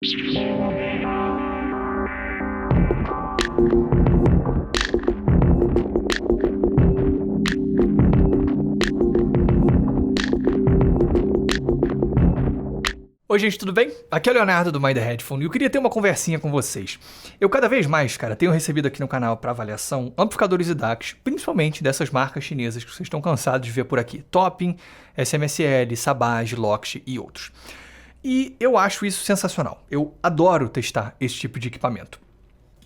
Oi gente, tudo bem? Aqui é o Leonardo do Mind the Headphone e eu queria ter uma conversinha com vocês. Eu cada vez mais, cara, tenho recebido aqui no canal para avaliação amplificadores e DACs, principalmente dessas marcas chinesas que vocês estão cansados de ver por aqui. Topping, SMSL, Sabage, Loxi e outros. E eu acho isso sensacional. Eu adoro testar esse tipo de equipamento.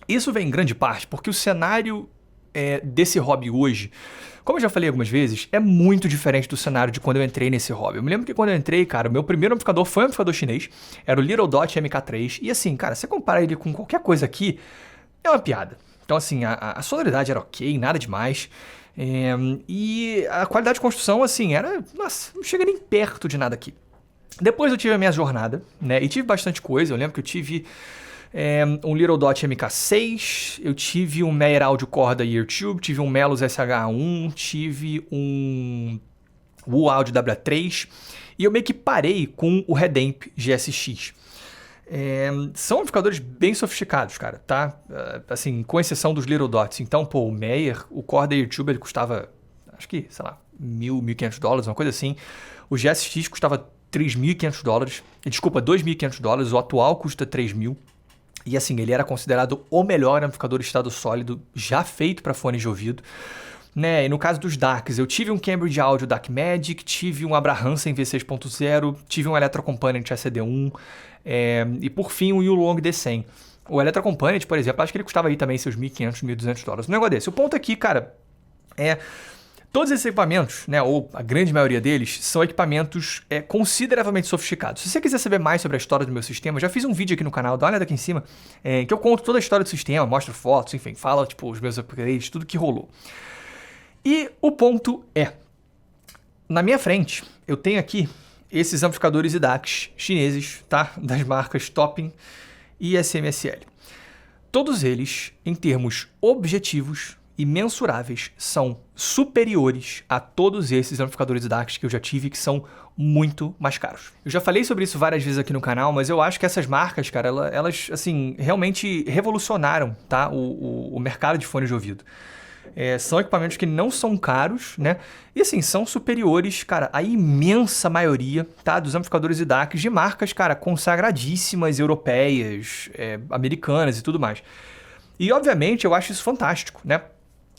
Isso vem em grande parte porque o cenário desse hobby hoje, como eu já falei algumas vezes, é muito diferente do cenário de quando eu entrei nesse hobby. Eu me lembro que quando eu entrei, cara, o meu primeiro amplificador foi um amplificador chinês, era o Little Dot MK3, e assim, cara, se você comparar ele com qualquer coisa aqui, é uma piada. Então assim, a sonoridade era ok, nada demais, e a qualidade de construção, assim, nossa, não chega nem perto de nada aqui. Depois eu tive a minha jornada, né, e tive bastante coisa. Eu lembro que eu tive um Little Dot MK6, eu tive um Meyer Audio Corda Eartube, tive um Melos SH1, tive um Wu Audio W3 e eu meio que parei com o Redamp GSX. São amplificadores bem sofisticados, cara, tá? Assim, com exceção dos Little Dots. Então, pô, o Meyer, o Corda Eartube, ele custava, acho que, sei lá, $1.500, uma coisa assim. O GSX custava $3.500, desculpa, $2.500, o atual custa $3.000. E assim, ele era considerado o melhor amplificador estado sólido já feito para fones de ouvido. Né? E no caso dos DACs, eu tive um Cambridge Audio DAC Magic, tive um Abrahamsen V6.0, tive um Electro Component ACD1 e por fim o Yulong D100. O Electro Component, por exemplo, acho que ele custava aí também seus $1.500, $1.200. Um negócio desse. O ponto aqui, cara, todos esses equipamentos, né, ou a grande maioria deles, são equipamentos consideravelmente sofisticados. Se você quiser saber mais sobre a história do meu sistema, eu já fiz um vídeo aqui no canal, dá uma olhada aqui em cima, que eu conto toda a história do sistema, mostro fotos, enfim, fala tipo, os meus upgrades, tudo que rolou. E o ponto na minha frente, eu tenho aqui esses amplificadores e DACs chineses, tá? Das marcas Topping e SMSL. Todos eles, em termos objetivos e mensuráveis, são superiores a todos esses amplificadores DACs que eu já tive, que são muito mais caros. Eu já falei sobre isso várias vezes aqui no canal, mas eu acho que essas marcas, cara, elas assim, realmente revolucionaram, tá, o mercado de fones de ouvido. São equipamentos que não são caros, né? E assim, são superiores, cara, à imensa maioria, tá, dos amplificadores e DACs de marcas, cara, consagradíssimas, europeias, americanas e tudo mais. E obviamente eu acho isso fantástico, né?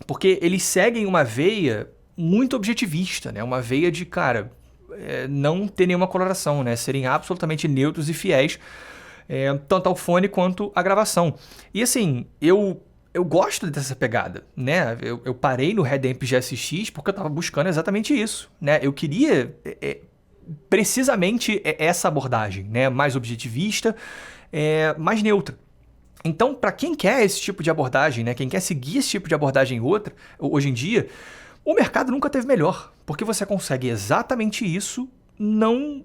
Porque eles seguem uma veia muito objetivista, né? Uma veia de, cara, não ter nenhuma coloração, né? Serem absolutamente neutros e fiéis, tanto ao fone quanto à gravação. E assim, eu gosto dessa pegada, né? Eu parei no Redamp GSX porque eu estava buscando exatamente isso, né? Eu queria precisamente essa abordagem, né? Mais objetivista, mais neutra. Então, para quem quer esse tipo de abordagem, né, quem quer seguir esse tipo de abordagem hoje em dia, o mercado nunca teve melhor, porque você consegue exatamente isso não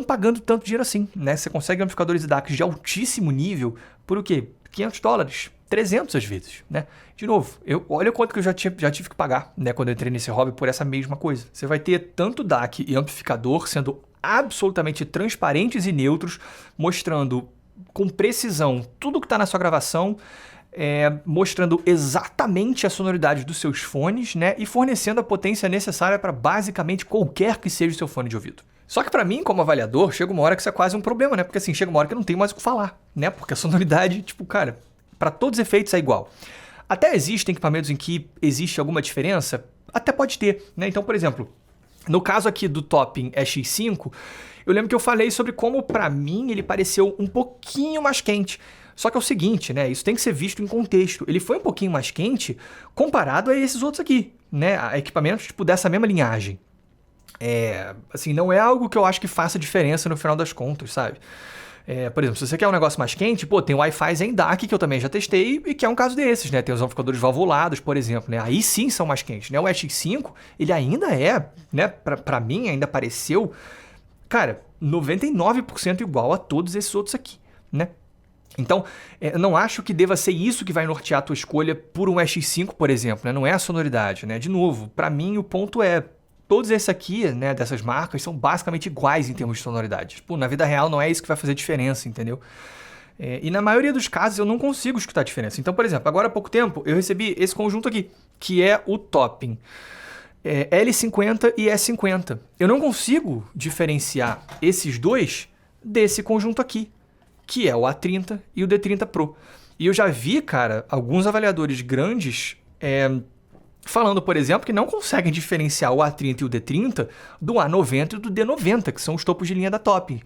pagando tanto dinheiro assim, né? Você consegue amplificadores e DACs de altíssimo nível por o quê? $500, 300 às vezes, né? De novo, olha o quanto que eu já tive que pagar, né, quando eu entrei nesse hobby por essa mesma coisa. Você vai ter tanto DAC e amplificador sendo absolutamente transparentes e neutros, mostrando com precisão tudo que está na sua gravação, mostrando exatamente a sonoridade dos seus fones, né, e fornecendo a potência necessária para basicamente qualquer que seja o seu fone de ouvido. Só que para mim, como avaliador, chega uma hora que isso é quase um problema, né? Porque assim, chega uma hora que eu não tenho mais o que falar, né? Porque a sonoridade, tipo, cara, para todos os efeitos é igual. Até existem equipamentos em que existe alguma diferença, até pode ter, né? Então, por exemplo, no caso aqui do Topping X5, eu lembro que eu falei sobre como, para mim, ele pareceu um pouquinho mais quente. Só que é o seguinte, né? Isso tem que ser visto em contexto. Ele foi um pouquinho mais quente comparado a esses outros aqui, né? A equipamentos tipo dessa mesma linhagem. Assim, não é algo que eu acho que faça diferença no final das contas, sabe? Por exemplo, se você quer um negócio mais quente, pô, tem o Wi-Fi Zen DAC, que eu também já testei, e que é um caso desses, né? Tem os amplificadores valvulados, por exemplo, né? Aí sim são mais quentes, né? O X5, ele ainda né? Pra mim, ainda pareceu, cara, 99% igual a todos esses outros aqui, né? Então, eu não acho que deva ser isso que vai nortear a tua escolha por um X5, por exemplo, né? Não é a sonoridade, né? De novo, pra mim o ponto é todos esses aqui, né, dessas marcas, são basicamente iguais em termos de sonoridade. Tipo, na vida real não é isso que vai fazer diferença, entendeu? E na maioria dos casos eu não consigo escutar a diferença. Então, por exemplo, agora há pouco tempo eu recebi esse conjunto aqui, que é o Topping. L50 e S50. Eu não consigo diferenciar esses dois desse conjunto aqui, que é o A30 e o D30 Pro. E eu já vi, cara, alguns avaliadores grandes falando, por exemplo, que não conseguem diferenciar o A30 e o D30 do A90 e do D90, que são os topos de linha da Topping.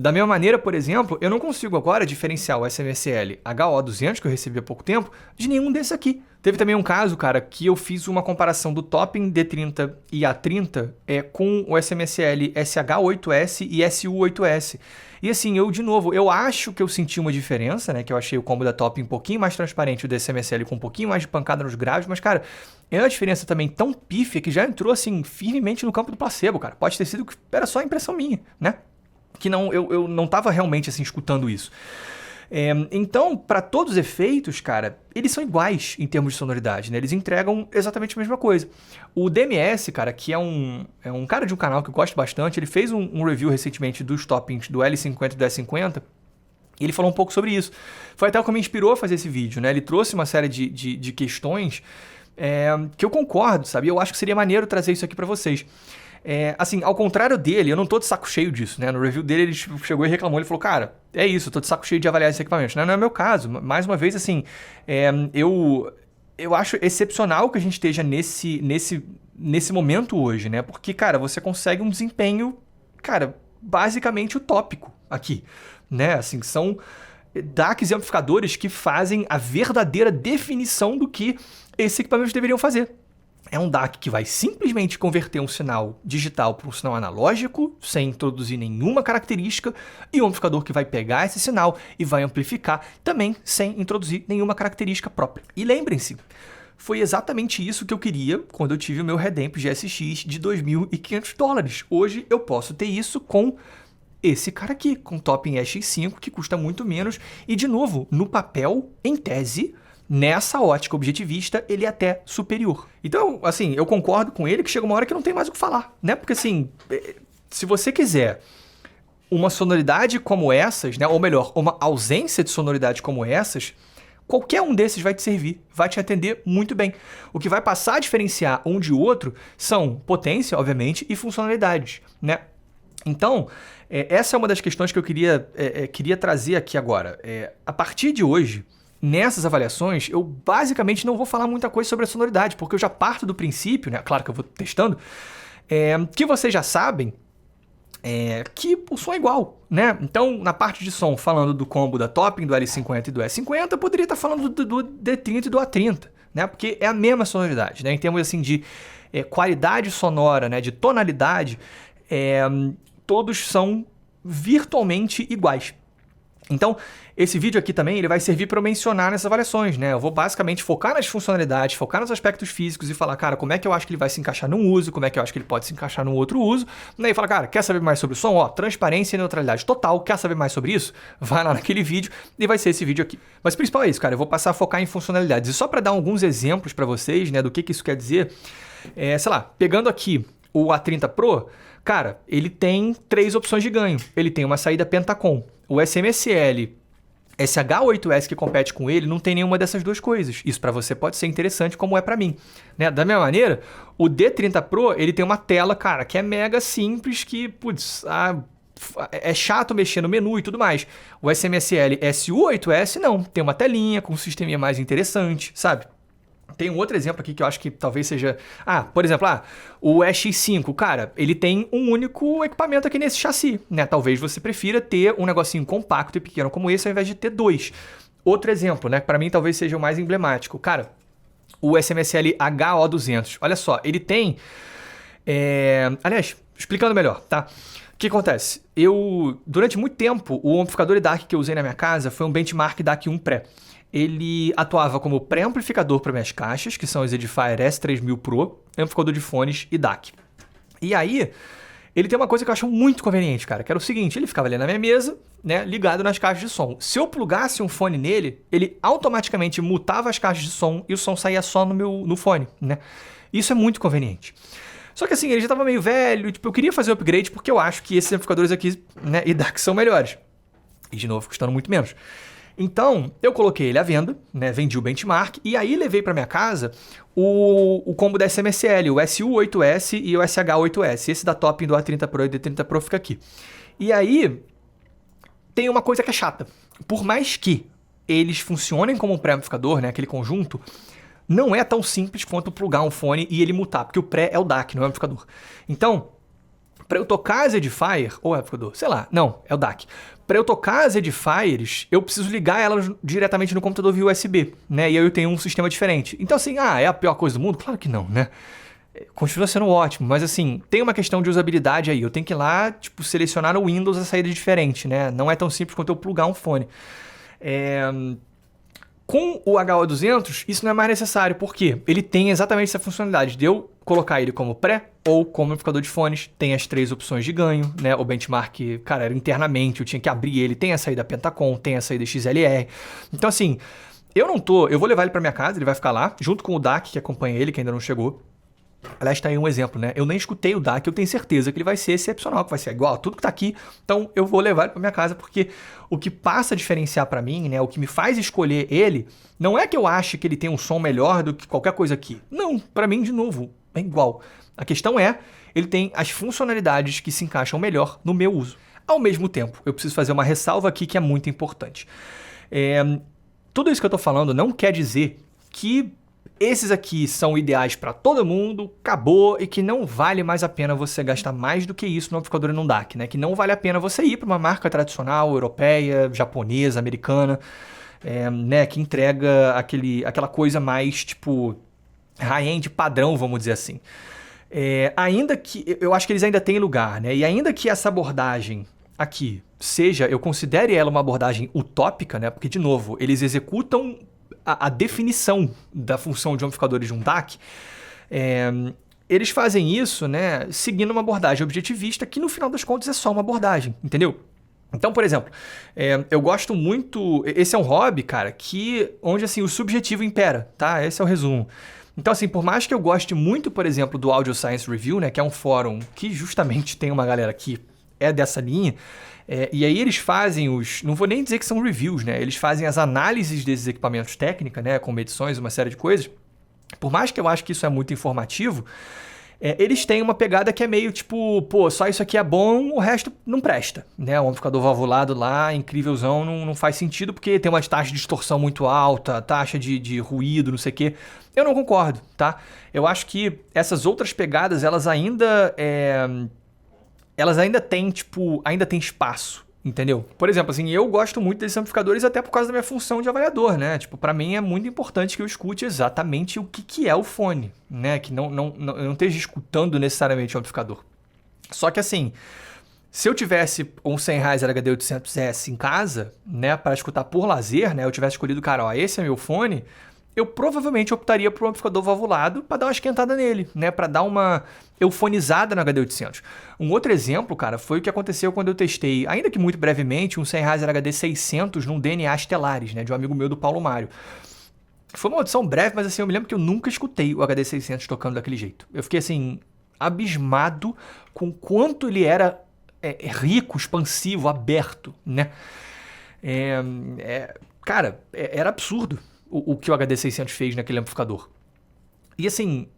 Da mesma maneira, por exemplo, eu não consigo agora diferenciar o SMSL HO200, que eu recebi há pouco tempo, de nenhum desses aqui. Teve também um caso, cara, que eu fiz uma comparação do Topping D30 e A30 com o SMSL SH8S e SU8S. E assim, eu acho que eu senti uma diferença, né? Que eu achei o combo da Topping um pouquinho mais transparente, o do SMSL com um pouquinho mais de pancada nos graves, mas, cara, é uma diferença também tão pífia que já entrou, assim, firmemente no campo do placebo, cara. Pode ter sido que era só impressão minha, né? Que eu não estava realmente assim escutando isso. Então, para todos os efeitos, cara, eles são iguais em termos de sonoridade, né? Eles entregam exatamente a mesma coisa. O DMS, cara, que é um cara de um canal que eu gosto bastante, ele fez um review recentemente dos toppings do L50 e do S50, e ele falou um pouco sobre isso. Foi até o que me inspirou a fazer esse vídeo, né? Ele trouxe uma série de questões que eu concordo, sabe? Eu acho que seria maneiro trazer isso aqui para vocês. Assim, ao contrário dele, eu não tô de saco cheio disso, né? No review dele, ele chegou e reclamou, ele falou, cara, é isso, eu tô de saco cheio de avaliar esse equipamento. Não é meu caso. Mais uma vez, assim, eu acho excepcional que a gente esteja nesse momento hoje, né? Porque, cara, você consegue um desempenho, cara, basicamente utópico aqui, né? Assim, são DACs e amplificadores que fazem a verdadeira definição do que esses equipamentos deveriam fazer. É um DAC que vai simplesmente converter um sinal digital para um sinal analógico, sem introduzir nenhuma característica, e um amplificador que vai pegar esse sinal e vai amplificar, também sem introduzir nenhuma característica própria. E lembrem-se, foi exatamente isso que eu queria quando eu tive o meu Redemp GSX de $2.500. Hoje eu posso ter isso com esse cara aqui, com o Topping EX5, que custa muito menos, e de novo, no papel, em tese, nessa ótica objetivista, ele é até superior. Então, assim, eu concordo com ele que chega uma hora que não tem mais o que falar, né? Porque, assim, se você quiser uma sonoridade como essas, né? Ou melhor, uma ausência de sonoridade como essas, qualquer um desses vai te servir, vai te atender muito bem. O que vai passar a diferenciar um de outro são potência, obviamente, e funcionalidades, né? Então, essa é uma das questões que eu queria trazer aqui agora. A partir de hoje, nessas avaliações, eu basicamente não vou falar muita coisa sobre a sonoridade, porque eu já parto do princípio, né? Claro que eu vou testando, que vocês já sabem que o som é igual, né? Então, na parte de som, falando do combo da Topping, do L50 e do S50, eu poderia estar falando do D30 e do A30, né? Porque é a mesma sonoridade, né? Em termos assim de qualidade sonora, né? De tonalidade, todos são virtualmente iguais. Então, esse vídeo aqui também ele vai servir para eu mencionar nessas avaliações, né? Eu vou basicamente focar nas funcionalidades, focar nos aspectos físicos e falar, cara, como é que eu acho que ele vai se encaixar num uso, como é que eu acho que ele pode se encaixar num outro uso. E aí fala, cara, quer saber mais sobre o som? Ó, transparência e neutralidade total, quer saber mais sobre isso? Vai lá naquele vídeo e vai ser esse vídeo aqui. Mas o principal é isso, cara, eu vou passar a focar em funcionalidades. E só para dar alguns exemplos para vocês, né, do que isso quer dizer, sei lá, pegando aqui o A30 Pro, cara, ele tem 3 opções de ganho. Ele tem uma saída Pentacom. O SMSL SH8S que compete com ele não tem nenhuma dessas duas coisas. Isso para você pode ser interessante, como é para mim, né? Da mesma maneira, o D30 Pro, ele tem uma tela, cara, que é mega simples, que, putz, é chato mexer no menu e tudo mais. O SMSL SU8S não, tem uma telinha com um sisteminha mais interessante, sabe? Tem um outro exemplo aqui que eu acho que talvez seja... por exemplo, o EX5, cara, ele tem um único equipamento aqui nesse chassi, né? Talvez você prefira ter um negocinho compacto e pequeno como esse, ao invés de ter 2. Outro exemplo, né? Para mim talvez seja o mais emblemático. Cara, o SMSL HO200. Olha só, ele tem... Aliás, explicando melhor, tá? O que acontece? Durante muito tempo, o amplificador DAC que eu usei na minha casa foi um Benchmark DAC 1 Pré. Ele atuava como pré-amplificador para minhas caixas, que são os Edifier S3000 Pro, amplificador de fones e DAC. E aí, ele tem uma coisa que eu acho muito conveniente, cara, que era o seguinte, ele ficava ali na minha mesa, né, ligado nas caixas de som. Se eu plugasse um fone nele, ele automaticamente mutava as caixas de som e o som saía só no fone, né? Isso é muito conveniente. Só que assim, ele já tava meio velho, tipo, eu queria fazer o upgrade porque eu acho que esses amplificadores aqui, né, e DAC são melhores. E de novo, custando muito menos. Então, eu coloquei ele à venda, né, vendi o benchmark, e aí levei para minha casa o combo da SMSL, o SU8S e o SH8S. Esse da Top do A30 Pro e D30 Pro fica aqui. E aí, tem uma coisa que é chata. Por mais que eles funcionem como um pré-amplificador, né, aquele conjunto, não é tão simples quanto plugar um fone e ele mutar, porque o pré é o DAC, não é o amplificador. Então, para eu tocar as Edifier, ou amplificador, sei lá, não, é o DAC. Para eu tocar as Edifiers, eu preciso ligar elas diretamente no computador via USB, né? E aí eu tenho um sistema diferente. Então assim, é a pior coisa do mundo? Claro que não, né? Continua sendo ótimo, mas assim, tem uma questão de usabilidade aí. Eu tenho que ir lá, tipo, selecionar no Windows a saída diferente, né? Não é tão simples quanto eu plugar um fone. Com o HO200, isso não é mais necessário, porque ele tem exatamente essa funcionalidade de eu colocar ele como pré ou como amplificador de fones. Tem as 3 opções de ganho, né? O benchmark, cara, era internamente, eu tinha que abrir ele. Tem a saída Pentacom, tem a saída XLR. Então, assim, eu vou levar ele para minha casa, ele vai ficar lá, junto com o DAC que acompanha ele, que ainda não chegou. Aliás, tá aí um exemplo, né? Eu nem escutei o DAC, eu tenho certeza que ele vai ser excepcional, que vai ser igual a tudo que tá aqui. Então, eu vou levar ele pra minha casa, porque o que passa a diferenciar pra mim, né? O que me faz escolher ele, não é que eu ache que ele tem um som melhor do que qualquer coisa aqui. Não, pra mim, de novo, é igual. A questão é, ele tem as funcionalidades que se encaixam melhor no meu uso. Ao mesmo tempo, eu preciso fazer uma ressalva aqui que é muito importante. Tudo isso que eu tô falando não quer dizer que esses aqui são ideais para todo mundo, acabou, e que não vale mais a pena você gastar mais do que isso no amplificador e no DAC, né? Que não vale a pena você ir para uma marca tradicional, europeia, japonesa, americana, né? Que entrega aquela coisa mais, tipo, high-end padrão, vamos dizer assim. Ainda que, eu acho que eles ainda têm lugar, né? E ainda que essa abordagem aqui seja, eu considere ela uma abordagem utópica, né? Porque, de novo, eles executam a definição da função de um amplificador de um DAC, eles fazem isso, né, seguindo uma abordagem objetivista que no final das contas é só uma abordagem, entendeu? Então, por exemplo, eu gosto muito... Esse é um hobby, cara, onde assim, o subjetivo impera, tá? Esse é o resumo. Então, assim, por mais que eu goste muito, por exemplo, do Audio Science Review, né, que é um fórum que justamente tem uma galera que é dessa linha, e aí eles fazem não vou nem dizer que são reviews, né? Eles fazem as análises desses equipamentos técnicos, né? Com medições, uma série de coisas. Por mais que eu acho que isso é muito informativo, eles têm uma pegada que é meio tipo, pô, só isso aqui é bom, o resto não presta, né? O amplificador valvulado lá, incrívelzão, não faz sentido porque tem uma taxa de distorção muito alta, taxa de ruído, não sei o quê. Eu não concordo, tá? Eu acho que essas outras pegadas, elas ainda têm, tipo, ainda tem espaço, entendeu? Por exemplo, assim, eu gosto muito desses amplificadores até por causa da minha função de avaliador, né? Tipo, pra mim é muito importante que eu escute exatamente o que é o fone, né? Que eu não esteja escutando necessariamente o amplificador. Só que assim, se eu tivesse um Sennheiser HD800S em casa, né, para escutar por lazer, né, eu tivesse escolhido, cara, ó, esse é meu fone, eu provavelmente optaria por um amplificador valvulado para dar uma esquentada nele, né? Para dar uma eufonizada no HD800. Um outro exemplo, cara, foi o que aconteceu quando eu testei, ainda que muito brevemente, um Sennheiser HD600 num DNA Stellaris, né? De um amigo meu, do Paulo Mário. Foi uma audição breve, mas assim, eu me lembro que eu nunca escutei o HD600 tocando daquele jeito. Eu fiquei, assim, abismado com quanto ele era rico, expansivo, aberto, né? Cara, era absurdo o que o HD600 fez naquele amplificador. E assim,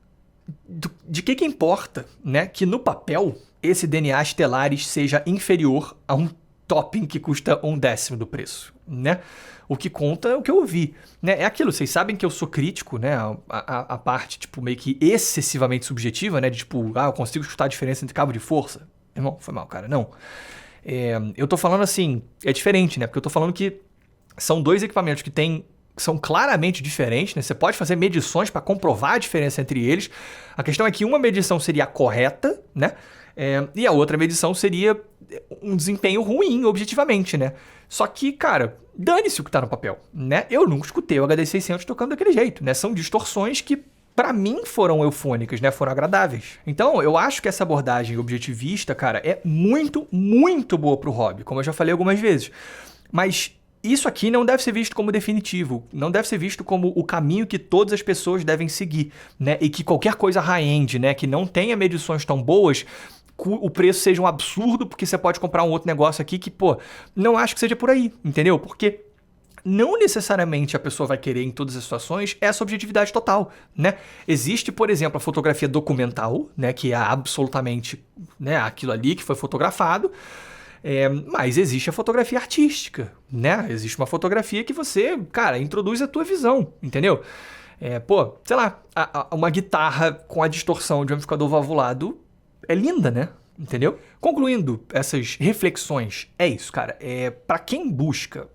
de que importa, né, que no papel esse DNA Stellaris seja inferior a um topping que custa 1/10 do preço, né? O que conta é o que eu ouvi, né? É aquilo, vocês sabem que eu sou crítico, né? A parte, tipo, meio que excessivamente subjetiva, né? De tipo, eu consigo escutar a diferença entre cabo de força. Irmão, foi mal, cara, não. Eu tô falando assim, é diferente, né? Porque eu tô falando que são dois equipamentos que são claramente diferentes, né? Você pode fazer medições para comprovar a diferença entre eles. A questão é que uma medição seria a correta, né? E a outra medição seria um desempenho ruim, objetivamente, né? Só que, cara, dane-se o que tá no papel, né? Eu nunca escutei o HD600 tocando daquele jeito, né? São distorções que, pra mim, foram eufônicas, né? Foram agradáveis. Então, eu acho que essa abordagem objetivista, cara, é muito, muito boa pro hobby, como eu já falei algumas vezes. Mas isso aqui não deve ser visto como definitivo, não deve ser visto como o caminho que todas as pessoas devem seguir, né? E que qualquer coisa high-end, né, que não tenha medições tão boas, o preço seja um absurdo, porque você pode comprar um outro negócio aqui que, pô, não acho que seja por aí, entendeu? Porque não necessariamente a pessoa vai querer em todas as situações essa objetividade total, né? Existe, por exemplo, a fotografia documental, né, que é absolutamente, né, aquilo ali que foi fotografado, mas existe a fotografia artística, né? Existe uma fotografia que você, cara, introduz a tua visão, entendeu? Pô, sei lá, uma guitarra com a distorção de um amplificador valvulado é linda, né? Entendeu? Concluindo essas reflexões, é isso, cara. Para quem busca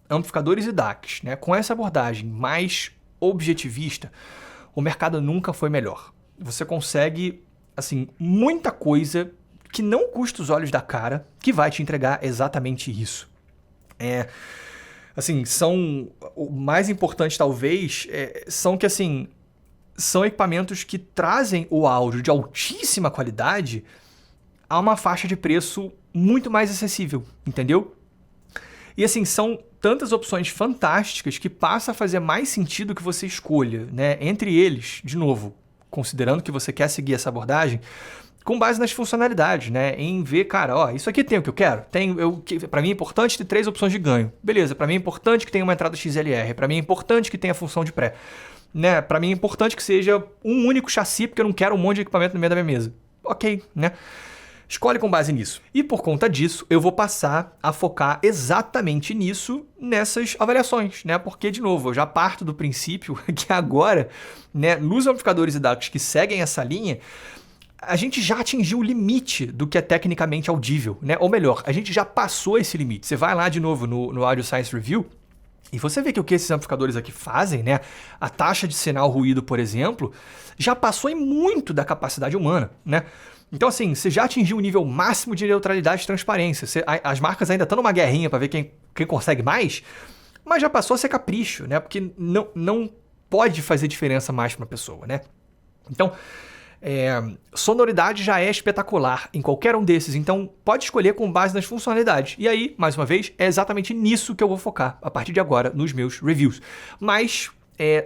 amplificadores e DACs, né, com essa abordagem mais objetivista, o mercado nunca foi melhor. Você consegue, assim, muita coisa que não custa os olhos da cara, que vai te entregar exatamente isso. Assim, o mais importante talvez, são que, assim, são equipamentos que trazem o áudio de altíssima qualidade a uma faixa de preço muito mais acessível, entendeu? E assim, são tantas opções fantásticas que passa a fazer mais sentido que você escolha, né? Entre eles, de novo, considerando que você quer seguir essa abordagem, com base nas funcionalidades, né? Em ver, cara, ó, isso aqui tem o que eu quero? Para mim é importante ter 3 opções de ganho. Beleza, para mim é importante que tenha uma entrada XLR, para mim é importante que tenha função de pré. Né? Para mim é importante que seja um único chassi, porque eu não quero um monte de equipamento no meio da minha mesa. Ok, né? Escolhe com base nisso. E por conta disso, eu vou passar a focar exatamente nisso nessas avaliações, né? Porque, de novo, eu já parto do princípio que agora, né, nos amplificadores e DACs que seguem essa linha, a gente já atingiu o limite do que é tecnicamente audível, né? Ou melhor, a gente já passou esse limite. Você vai lá de novo no Audio Science Review e você vê que o que esses amplificadores aqui fazem, né? A taxa de sinal ruído, por exemplo, já passou em muito da capacidade humana, né? Então, assim, você já atingiu o nível máximo de neutralidade e transparência. As marcas ainda estão numa guerrinha para ver quem consegue mais, mas já passou a ser capricho, né? Porque não pode fazer diferença mais para uma pessoa, né? Então, sonoridade já é espetacular em qualquer um desses, então pode escolher com base nas funcionalidades. E aí, mais uma vez, é exatamente nisso que eu vou focar a partir de agora nos meus reviews. Mas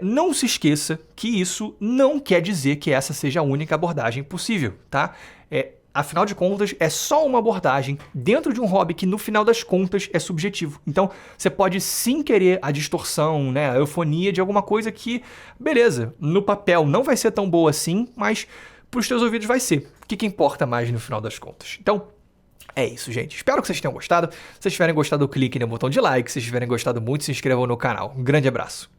não se esqueça que isso não quer dizer que essa seja a única abordagem possível, tá? Afinal de contas, é só uma abordagem dentro de um hobby que, no final das contas, é subjetivo. Então, você pode sim querer a distorção, né, a eufonia de alguma coisa que, beleza, no papel não vai ser tão boa assim, mas para os teus ouvidos vai ser. O que importa mais no final das contas? Então, é isso, gente. Espero que vocês tenham gostado. Se vocês tiverem gostado, clique no botão de like. Se vocês tiverem gostado muito, se inscrevam no canal. Um grande abraço.